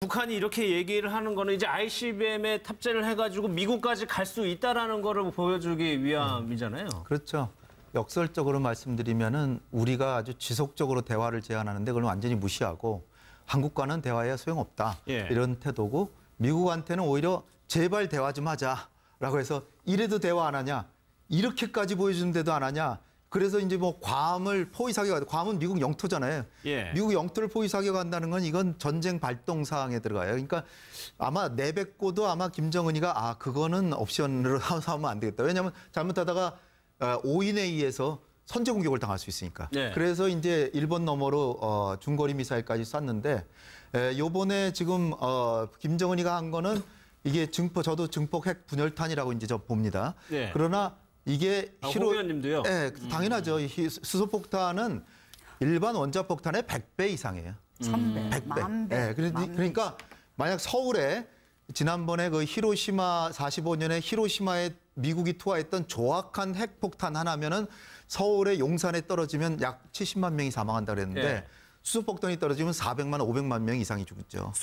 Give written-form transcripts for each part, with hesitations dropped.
북한이 이렇게 얘기를 하는 거는 이제 ICBM에 탑재를 해가지고 미국까지 갈 수 있다라는 거를 보여주기 위함이잖아요. 그렇죠. 역설적으로 말씀드리면은 우리가 아주 지속적으로 대화를 제안하는데 그걸 완전히 무시하고 한국과는 대화에 소용없다. 예. 이런 태도고 미국한테는 오히려 제발 대화 좀 하자라고 해서 이래도 대화 안 하냐. 이렇게까지 보여주는데도 안 하냐. 그래서 이제 뭐 괌을 포위 사격하고 괌은 미국 영토잖아요. 예. 미국 영토를 포위 사격한다는 건 이건 전쟁 발동 사항에 들어가요. 그러니까 아마 내뱉고도 아마 김정은이가 그거는 옵션으로 하면 안 되겠다. 왜냐하면 잘못하다가 5인에 의해서 선제 공격을 당할 수 있으니까. 네. 그래서 이제 일본 너머로 중거리 미사일까지 쐈는데 요번에 지금 김정은이가 한 거는 이게 저도 증폭 핵 분열탄이라고 이제 봅니다. 네. 그러나 이게 호 의원님도요? 네, 당연하죠. 수소폭탄은 일반 원자폭탄의 100배 이상이에요. 1000배, 100배. 만 배. 네, 그러니까 만약 서울에 지난번에 그 히로시마 45년에 히로시마에 미국이 투하했던 조악한 핵폭탄 하나면은 서울의 용산에 떨어지면 약 70만 명이 사망한다 그랬는데 네. 수소폭탄이 떨어지면 400만, 500만 명 이상이 죽죠.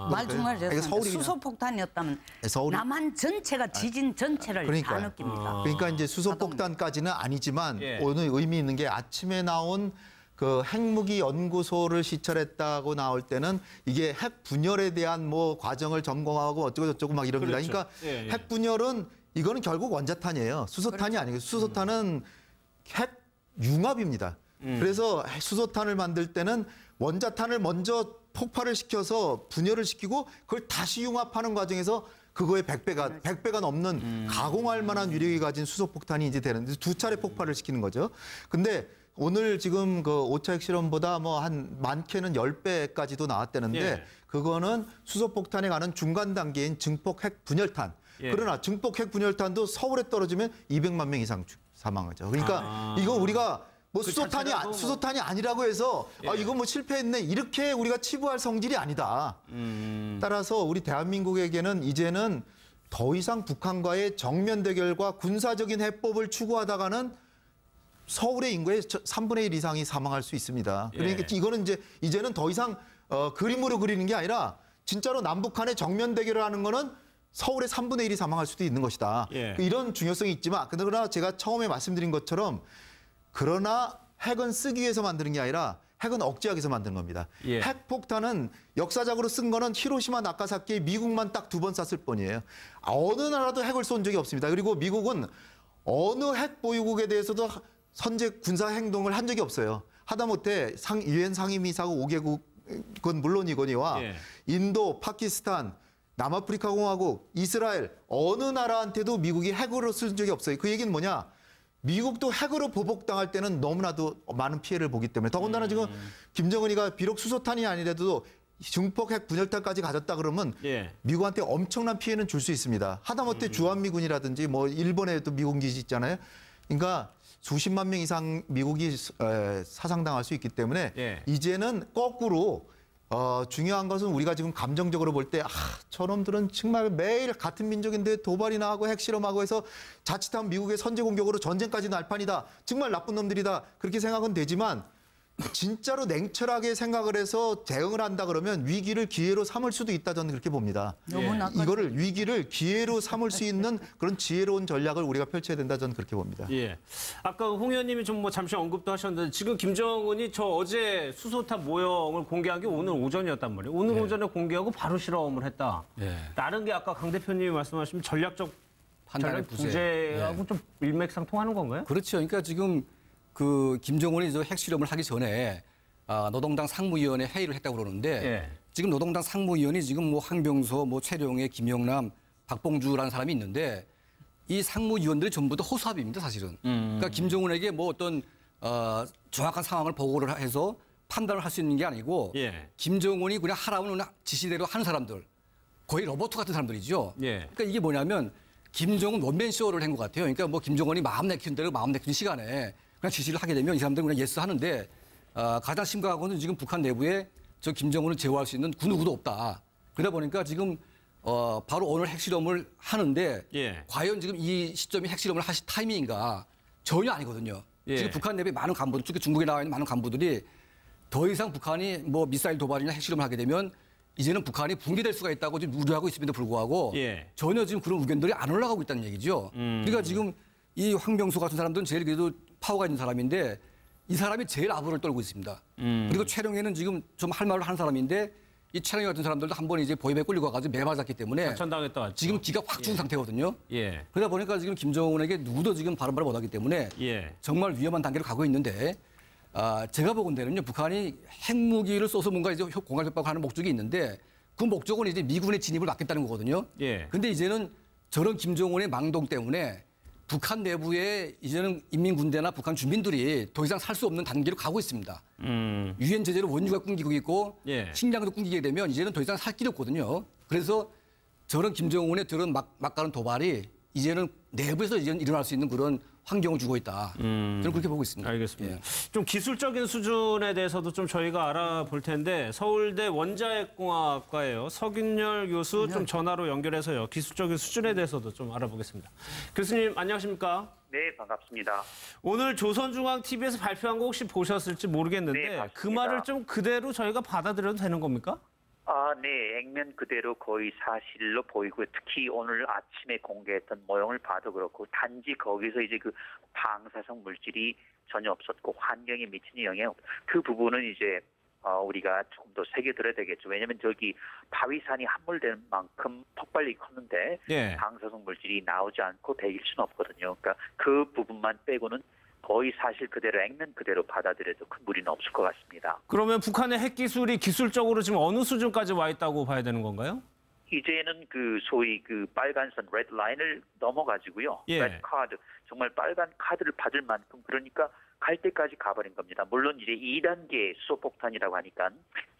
말 정말 그러니까 죄송합니다. 수소폭탄이었다면 남한 전체가 지진 전체를 다 느낍니다. 그러니까 이제 수소폭탄까지는 아니지만 예. 오늘 의미 있는 게 아침에 나온 그 핵무기 연구소를 시찰했다고 나올 때는 이게 핵 분열에 대한 뭐 과정을 점검하고 어쩌고 저쩌고 막 이럽니다. 그렇죠. 그러니까 예, 예. 핵 분열은 이거는 결국 원자탄이에요. 수소탄이 아니고 수소탄은 핵 융합입니다. 그래서 수소탄을 만들 때는 원자탄을 먼저 폭발을 시켜서 분열을 시키고 그걸 다시 융합하는 과정에서 그거의 100배가 넘는 가공할 만한 위력이 가진 수소폭탄이 이제 되는데 두 차례 폭발을 시키는 거죠. 근데 오늘 지금 그 5차 핵실험보다 뭐 한 많게는 10배까지도 나왔다는데 예. 그거는 수소폭탄에 가는 중간 단계인 증폭 핵 분열탄. 예. 그러나 증폭 핵 분열탄도 서울에 떨어지면 200만 명 이상 사망하죠. 그러니까 이건 우리가 뭐 수소탄이 아니라고 해서 예. 이거 뭐 실패했네 이렇게 우리가 치부할 성질이 아니다. 따라서 우리 대한민국에게는 이제는 더 이상 북한과의 정면 대결과 군사적인 해법을 추구하다가는 서울의 인구의 3분의 1 이상이 사망할 수 있습니다. 그러니까 예. 이거는 이제는 더 이상 그림으로 그리는 게 아니라 진짜로 남북한의 정면 대결을 하는 거는 서울의 3분의 1이 사망할 수도 있는 것이다. 예. 이런 중요성이 있지만 그러나 제가 처음에 말씀드린 것처럼 그러나 핵은 쓰기 위해서 만드는 게 아니라 핵은 억제하기 위해서 만드는 겁니다. 예. 핵폭탄은 역사적으로 쓴 거는 히로시마 나가사키에 미국만 딱 2번 쐈을 뿐이에요. 어느 나라도 핵을 쏜 적이 없습니다. 그리고 미국은 어느 핵 보유국에 대해서도 선제 군사 행동을 한 적이 없어요. 하다못해 유엔 상임이사국 5개국은 물론이거니와 예. 인도, 파키스탄, 남아프리카 공화국, 이스라엘 어느 나라한테도 미국이 핵으로 쓴 적이 없어요. 그 얘기는 뭐냐? 미국도 핵으로 보복당할 때는 너무나도 많은 피해를 보기 때문에 더군다나 지금 김정은이가 비록 수소탄이 아니라도 중폭 핵 분열탄까지 가졌다 그러면 예. 미국한테 엄청난 피해는 줄 수 있습니다. 하다못해 주한미군이라든지 뭐 일본에도 미군 기지 있잖아요. 그러니까 수십만 명 이상 미국이 사상당할 수 있기 때문에 예. 이제는 거꾸로 중요한 것은 우리가 지금 감정적으로 볼 때 저놈들은 정말 매일 같은 민족인데 도발이나 하고 핵실험하고 해서 자칫하면 미국의 선제 공격으로 전쟁까지 날 판이다. 정말 나쁜 놈들이다. 그렇게 생각은 되지만 진짜로 냉철하게 생각을 해서 대응을 한다 그러면 위기를 기회로 삼을 수도 있다 저는 그렇게 봅니다. 이거를 위기를 기회로 삼을 수 있는 그런 지혜로운 전략을 우리가 펼쳐야 된다 저는 그렇게 봅니다. 예. 아까 홍 의원님이 좀 뭐 잠시 언급도 하셨는데 지금 김정은이 저 어제 수소탄 모형을 공개한 게 오늘 오전이었단 말이에요. 오늘 오전에 공개하고 바로 실험을 했다. 라는 게 아까 강 대표님이 말씀하신 전략적 부재하고 좀 일맥상통하는 건가요? 그렇죠. 그러니까 지금 그 김정은이 저 핵실험을 하기 전에 노동당 상무위원회 회의를 했다고 그러는데 예. 지금 노동당 상무위원이 지금 뭐 황병서, 뭐 최룡해, 김영남, 박봉주라는 사람이 있는데 이 상무위원들이 전부 다 호수아비입니다, 사실은. 그러니까 김정은에게 뭐 어떤 정확한 상황을 보고를 해서 판단을 할 수 있는 게 아니고 예. 김정은이 그냥 하라는 지시대로 하는 사람들, 거의 로봇 같은 사람들이죠. 예. 그러니까 이게 뭐냐면 김정은 원맨쇼를 한 것 같아요. 그러니까 뭐 김정은이 마음 내키는 대로 마음 내키는 시간에 그냥 지시를 하게 되면 이 사람들은 그냥 예스 하는데 가장 심각한 것은 지금 북한 내부에 저 김정은을 제어할 수 있는 그 누구도 없다. 그러다 보니까 지금 바로 오늘 핵실험을 하는데 예. 과연 지금 이 시점이 핵실험을 하실 타이밍인가 전혀 아니거든요. 예. 지금 북한 내부에 많은 간부들, 특히 중국에 나와 있는 많은 간부들이 더 이상 북한이 뭐 미사일 도발이나 핵실험을 하게 되면 이제는 북한이 붕괴될 수가 있다고 지금 우려하고 있음에도 불구하고 예. 전혀 지금 그런 의견들이 안 올라가고 있다는 얘기죠. 그러니까 지금 이 황병수 같은 사람들은 제일 그래도 파워가 있는 사람인데 이 사람이 제일 아부를 떨고 있습니다. 그리고 최룡해는 지금 좀 할 말을 하는 사람인데 이 최룡해 같은 사람들도 한 번 이제 보입에 끌리고 가지고 매 맞았기 때문에 좌천당했다. 지금 기가 확 죽은 상태거든요. 예. 그러다 보니까 지금 김정은에게 누구도 지금 바른 말을 못하기 때문에 예. 정말 위험한 단계로 가고 있는데 제가 보건대는요 북한이 핵무기를 쏘서 뭔가 이제 공갈 협박하는 목적이 있는데 그 목적은 이제 미군의 진입을 막겠다는 거거든요. 예. 근데 이제는 저런 김정은의 망동 때문에 북한 내부에 이제는 인민군대나 북한 주민들이 더 이상 살 수 없는 단계로 가고 있습니다. 유엔 제재로 원유가 끊기고 있고 예. 식량도 끊기게 되면 이제는 더 이상 살 길이 없거든요. 그래서 저런 김정은의 저런 막가는 도발이 이제는 내부에서 이제는 일어날 수 있는 그런 환경을 주고 있다. 저는 그렇게 보고 있습니다. 알겠습니다. 예. 좀 기술적인 수준에 대해서도 좀 저희가 알아볼 텐데 서울대 원자핵공학과예요. 서균열 교수 좀 전화로 연결해서요. 기술적인 수준에 대해서도 좀 알아보겠습니다. 교수님 안녕하십니까? 네, 반갑습니다. 오늘 조선중앙TV에서 발표한 거 혹시 보셨을지 모르겠는데 네, 봤습니다. 그 말을 좀 그대로 저희가 받아들여도 되는 겁니까? 네, 액면 그대로 거의 사실로 보이고요. 특히 오늘 아침에 공개했던 모형을 봐도 그렇고 단지 거기서 이제 그 방사성 물질이 전혀 없었고 환경에 미치는 영향 그 부분은 이제 우리가 조금 더 새겨들어야 되겠죠. 왜냐하면 저기 바위산이 함몰된 만큼 폭발력이 컸는데 예. 방사성 물질이 나오지 않고 배길 수는 없거든요. 그러니까 그 부분만 빼고는 거의 사실 그대로 액면 그대로 받아들여도 큰 무리는 없을 것 같습니다. 그러면 북한의 핵 기술이 기술적으로 지금 어느 수준까지 와 있다고 봐야 되는 건가요? 이제는 그 소위 그 빨간선 레드 라인을 넘어가지고요. 예. 레드 카드 정말 빨간 카드를 받을 만큼 그러니까 갈 때까지 가버린 겁니다. 물론 이제 2단계 수소폭탄이라고 하니까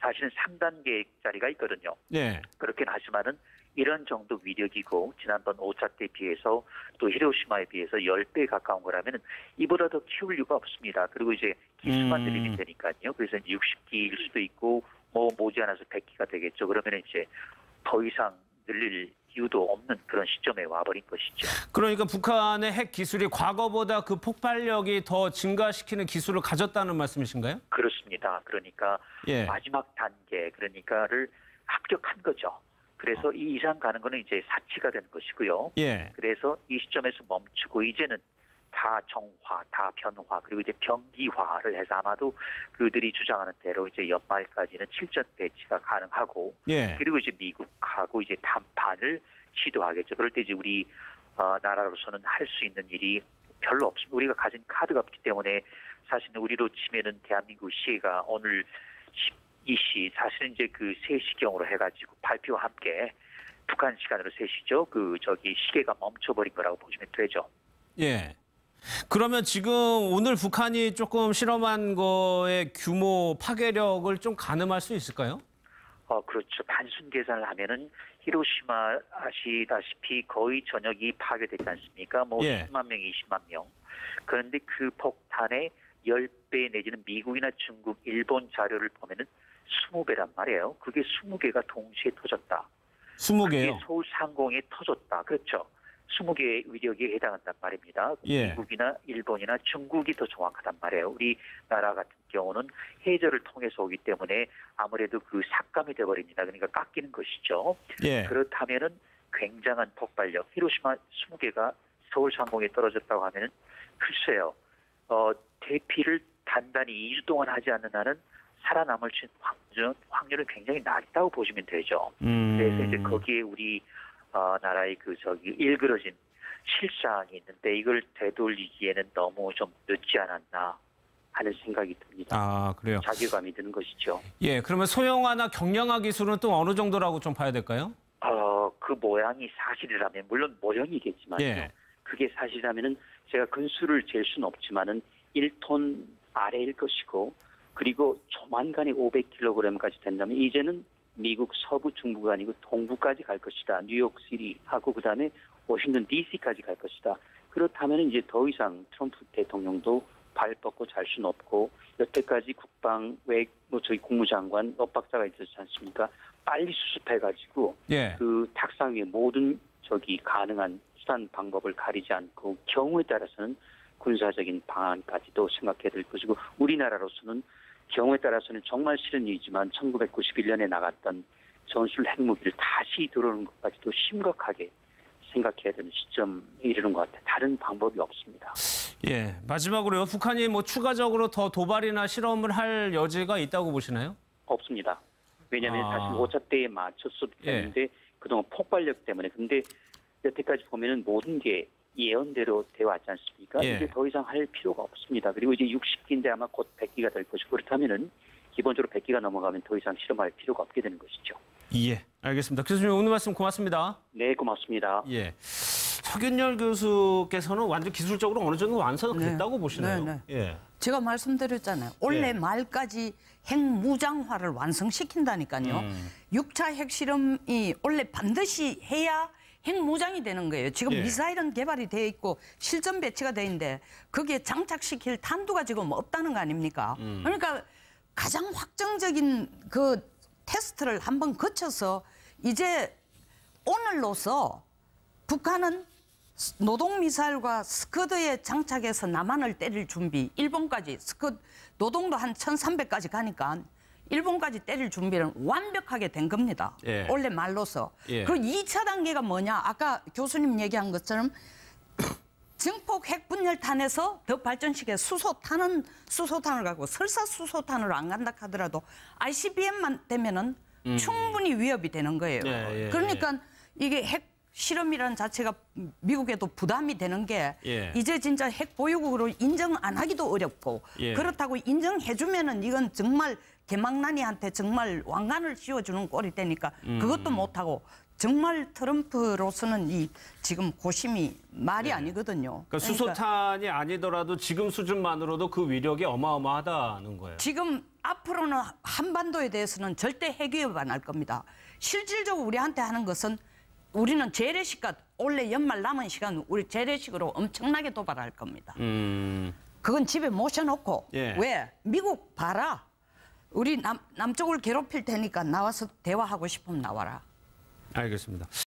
사실은 3단계짜리가 있거든요. 예. 그렇긴 하지만은 이런 정도 위력이고 지난번 5차 때 비해서 또 히로시마에 비해서 10배 가까운 거라면 이보다 더 키울 이유가 없습니다. 그리고 이제 기수만 늘리면 되니까요. 그래서 60기일 수도 있고 뭐 모자라서 100기가 되겠죠. 그러면 이제 더 이상 늘릴 이유도 없는 그런 시점에 와버린 것이죠. 그러니까 북한의 핵 기술이 과거보다 그 폭발력이 더 증가시키는 기술을 가졌다는 말씀이신가요? 그렇습니다. 그러니까 예. 마지막 단계 그러니까를 합격한 거죠. 그래서 이 이상 가는 거는 이제 사치가 되는 것이고요. 예. 그래서 이 시점에서 멈추고 이제는 다 정화, 다 변화, 그리고 이제 병기화를 해서 아마도 그들이 주장하는 대로 이제 연말까지는 7전 배치가 가능하고, 예. 그리고 이제 미국하고 이제談判을 시도하겠죠. 그럴 때 이제 우리 나라로서는 할 수 있는 일이 별로 없습니다. 우리가 가진 카드가 없기 때문에 사실은 우리로 치면은 대한민국 시가 오늘 12시 사실은 이제 그 3시경으로 해가지고 발표와 함께 북한 시간으로 3시죠. 그 저기 시계가 멈춰버린 거라고 보시면 되죠. 예. 그러면 지금 오늘 북한이 조금 실험한 거의 규모 파괴력을 좀 가늠할 수 있을까요? 그렇죠. 단순 계산을 하면은 히로시마 아시다시피 거의 전역이 파괴되지 않습니까? 뭐 예. 10만 명, 20만 명. 그런데 그 폭탄의 10배 내지는 미국이나 중국, 일본 자료를 보면은 20배란 말이에요. 그게 20개가 동시에 터졌다. 20개요? 그게 서울 상공에 터졌다. 그렇죠. 20개의 위력에 해당한단 말입니다. 예. 미국이나 일본이나 중국이 더 정확하단 말이에요. 우리나라 같은 경우는 해저를 통해서 오기 때문에 아무래도 그 삭감이 돼버립니다. 그러니까 깎이는 것이죠. 예. 그렇다면은 굉장한 폭발력. 히로시마 20개가 서울 상공에 떨어졌다고 하면은 글쎄요. 대피를 단단히 2주 동안 하지 않는 한은 살아남을 수 있는 확률은 굉장히 낮다고 보시면 되죠. 그래서 이제 거기에 우리 나라의 그 저기 일그러진 실상이 있는데 이걸 되돌리기에는 너무 좀 늦지 않았나 하는 생각이 듭니다. 아, 그래요? 자괴감이 드는 것이죠. 예, 그러면 소형화나 경량화 기술은 또 어느 정도라고 좀 봐야 될까요? 그 모양이 사실이라면 물론 모형이겠지만 예. 그게 사실이라면은 제가 근수를 잴 수는 없지만은 1톤 아래일 것이고 그리고 조만간에 500kg까지 된다면 이제는 미국 서부 중부가 아니고 동부까지 갈 것이다. 뉴욕시티하고 그다음에 워싱턴 DC까지 갈 것이다. 그렇다면 이제 더 이상 트럼프 대통령도 발 뻗고 잘 수는 없고 여태까지 저희 국무장관 엇박자가 있었지 않습니까? 빨리 수습해가지고 예. 그 탁상 위에 모든 저기 가능한 수단 방법을 가리지 않고 경우에 따라서는 군사적인 방안까지도 생각해야 될 것이고 우리나라로서는 경우에 따라서는 정말 싫은 일이지만 1991년에 나갔던 전술 핵무기를 다시 들어오는 것까지도 심각하게 생각해야 되는 시점에 이르는 것 같아요. 다른 방법이 없습니다. 예, 마지막으로요. 북한이 뭐 추가적으로 더 도발이나 실험을 할 여지가 있다고 보시나요? 없습니다. 왜냐하면 사실 5차 때에 맞췄었기 때문에 예. 그동안 폭발력 때문에. 근데 여태까지 보면은 모든 게 예언대로 되어 왔지 않습니까? 예. 이제 더 이상 할 필요가 없습니다. 그리고 이제 60기인데 아마 곧 100기가 될 것이고 그렇다면은 기본적으로 100기가 넘어가면 더 이상 실험할 필요가 없게 되는 것이죠. 예, 알겠습니다. 교수님 오늘 말씀 고맙습니다. 네, 고맙습니다. 예. 서균열 교수께서는 완전 기술적으로 어느 정도 완성됐다고 보시나요? 네. 예. 제가 말씀드렸잖아요. 올해 예. 말까지 핵무장화를 완성시킨다니까요. 6차 핵실험이 원래 반드시 해야 핵무장이 되는 거예요. 지금 예. 미사일은 개발이 돼 있고 실전 배치가 돼 있는데 거기에 장착시킬 탄두가 지금 없다는 거 아닙니까? 그러니까 가장 확정적인 그 테스트를 한번 거쳐서 이제 오늘로서 북한은 노동미사일과 스커드에 장착해서 남한을 때릴 준비, 일본까지 노동도 한 1300까지 가니까 일본까지 때릴 준비는 완벽하게 된 겁니다. 예. 원래 말로서. 예. 그 2차 단계가 뭐냐? 아까 교수님 얘기한 것처럼 증폭 핵분열탄에서 더 발전시켜 수소탄을 갖고 설사 수소탄으로 안 간다 하더라도 ICBM만 되면은 충분히 위협이 되는 거예요. 예, 예, 그러니까 이게 핵 실험이라는 자체가 미국에도 부담이 되는 게 예. 이제 진짜 핵 보유국으로 인정 안 하기도 어렵고 예. 그렇다고 인정해주면은 이건 정말 개망난이한테 정말 왕관을 씌워주는 꼴이 되니까 그것도 못하고 정말 트럼프로서는 이 지금 고심이 말이 아니거든요. 그러니까 수소탄이 아니더라도 지금 수준만으로도 그 위력이 어마어마하다는 거예요. 지금 앞으로는 한반도에 대해서는 절대 핵 위협 안 할 겁니다. 실질적으로 우리한테 하는 것은 우리는 재래식과 올해 연말 남은 시간 우리 재래식으로 엄청나게 도발할 겁니다. 그건 집에 모셔놓고 예. 왜? 미국 봐라. 우리 남쪽을 괴롭힐 테니까 나와서 대화하고 싶으면 나와라. 알겠습니다.